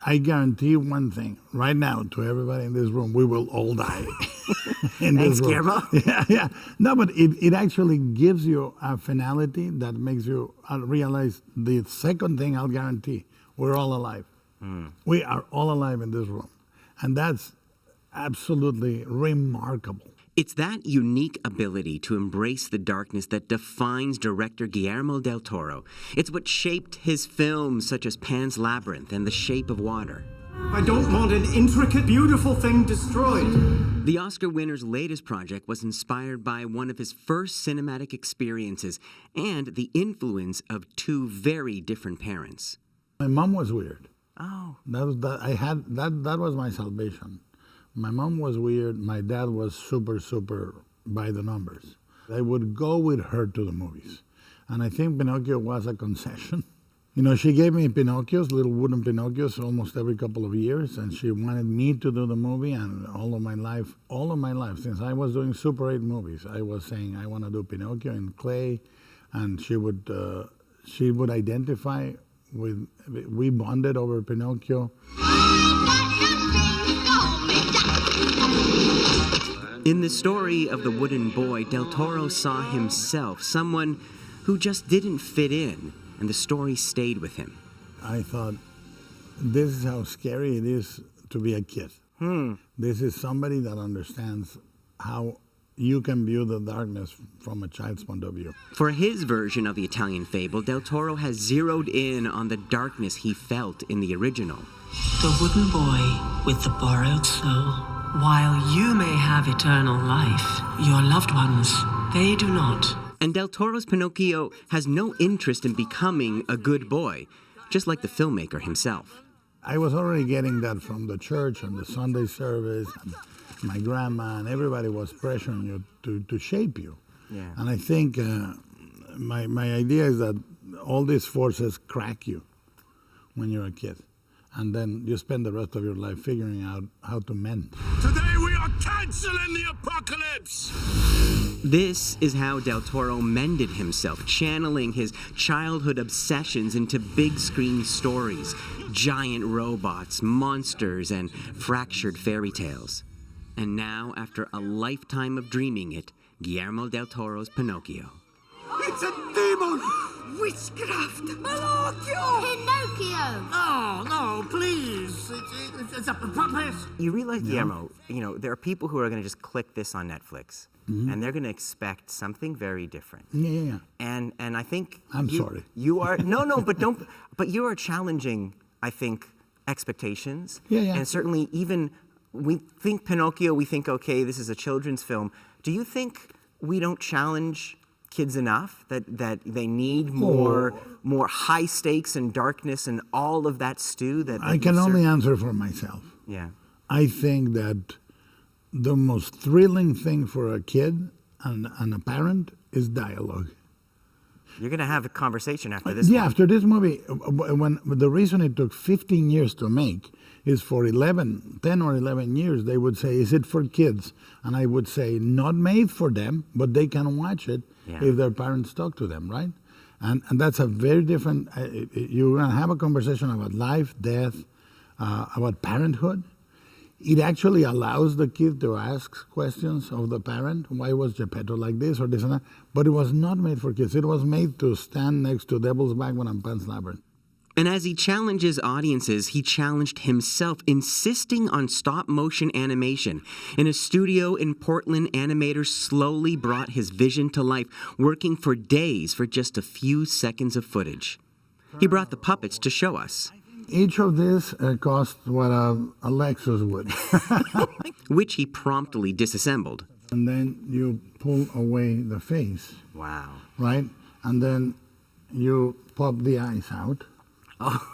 I guarantee one thing right now to everybody in this room: we will all die. In Thanks, this room. Guillermo. Yeah. No, but it actually gives you a finality that makes you realize the second thing. I'll guarantee: we're all alive. We are all alive in this room, and that's absolutely remarkable. It's that unique ability to embrace the darkness that defines director Guillermo del Toro. It's what shaped his films such as Pan's Labyrinth and The Shape of Water. I don't want an intricate, beautiful thing destroyed. The Oscar winner's latest project was inspired by one of his first cinematic experiences and the influence of two very different parents. My mom was weird. Oh. That was my salvation. My mom was weird. My dad was super by the numbers. I would go with her to the movies. And I think Pinocchio was a concession. You know, she gave me Pinocchios, little wooden Pinocchios, almost every couple of years. And she wanted me to do the movie. And all of my life, since I was doing Super 8 movies, I was saying, I want to do Pinocchio in clay. And she would identify with, we bonded over Pinocchio. In the story of the wooden boy, Del Toro saw himself, someone who just didn't fit in, and the story stayed with him. I thought, this is how scary it is to be a kid. This is somebody that understands how you can view the darkness from a child's point of view. For his version of the Italian fable, Del Toro has zeroed in on the darkness he felt in the original. The wooden boy with the borrowed soul. While you may have eternal life, your loved ones, they do not. And Del Toro's Pinocchio has no interest in becoming a good boy, just like the filmmaker himself. I was already getting that from the church and the Sunday service, and my grandma, and everybody was pressuring you to shape you. Yeah. And I think my idea is that all these forces crack you when you're a kid. And then you spend the rest of your life figuring out how to mend. Today we are canceling the apocalypse! This is how Del Toro mended himself, channeling his childhood obsessions into big screen stories, giant robots, monsters, and fractured fairy tales. And now, after a lifetime of dreaming it, Guillermo del Toro's Pinocchio. It's a demon! Witchcraft! Pinocchio! Oh, no, please. It's a puppet. You realize, Guillermo, there are people who are going to just click this on Netflix, and they're going to expect something very different. Yeah. And I think sorry. You are but you are challenging, I think, expectations. Yeah. And certainly even we think Pinocchio, we think, okay, this is a children's film. Do you think we don't challenge kids enough that they need more high stakes and darkness and all of that stew that I can only answer for myself. Yeah. I think that the most thrilling thing for a kid and a parent is dialogue. You're going to have a conversation after this. Yeah, after this movie, when the reason it took 15 years to make is for 10 or 11 years, they would say, is it for kids? And I would say, not made for them, but they can watch it if their parents talk to them, right? And that's a very different, you're going to have a conversation about life, death, about parenthood. It actually allows the kid to ask questions of the parent. Why was Geppetto like this or this and that? But it was not made for kids. It was made to stand next to Devil's Backbone and Pan's Labyrinth. And as he challenges audiences, he challenged himself, insisting on stop-motion animation. In a studio in Portland, animators slowly brought his vision to life, working for days for just a few seconds of footage. He brought the puppets to show us. Each of these cost what a Lexus would. Which he promptly disassembled. And then you pull away the face. Wow. Right? And then you pop the eyes out. Oh.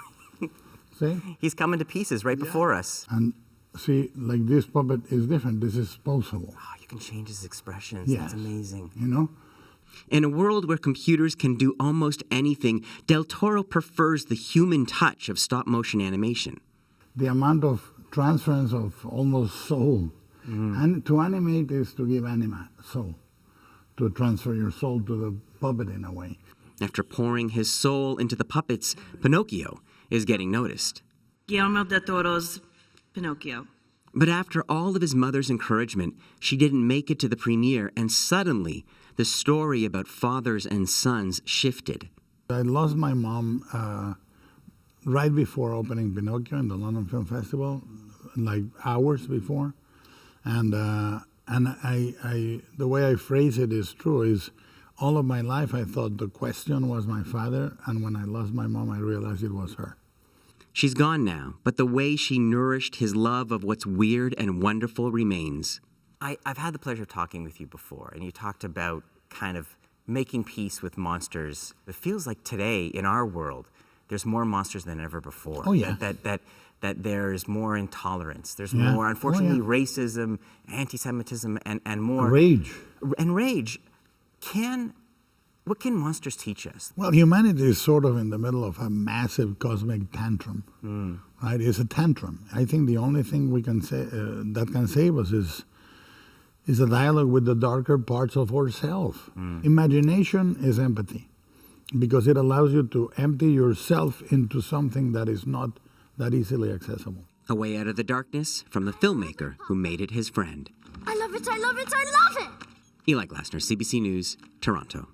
See? He's coming to pieces right before us. And see, like this puppet is different. This is posable. Oh, you can change his expressions. Yes. That's amazing. You know? In a world where computers can do almost anything, Del Toro prefers the human touch of stop-motion animation. The amount of transference of almost soul. And to animate is to give soul. To transfer your soul to the puppet in a way. After pouring his soul into the puppets, Pinocchio is getting noticed. Guillermo del Toro's Pinocchio. But after all of his mother's encouragement, she didn't make it to the premiere, and suddenly the story about fathers and sons shifted. I lost my mom right before opening Pinocchio in the London Film Festival, like hours before. And I the way I phrase it is true, is all of my life I thought the question was my father, and when I lost my mom, I realized it was her. She's gone now, but the way she nourished his love of what's weird and wonderful remains. I've had the pleasure of talking with you before, and you talked about kind of making peace with monsters. It feels like today in our world, there's more monsters than ever before. Oh, yeah. That there's more intolerance. There's Yeah. more, unfortunately, Oh, yeah. racism, anti-Semitism, and more. Rage. And rage. What can monsters teach us? Well, humanity is sort of in the middle of a massive cosmic tantrum, right? It's a tantrum. I think the only thing we can say that can save us is a dialogue with the darker parts of ourselves. Imagination is empathy, because it allows you to empty yourself into something that is not that easily accessible. A way out of the darkness from the filmmaker who made it his friend. I love it, I love it, I love it! Eli Glasner, CBC News, Toronto.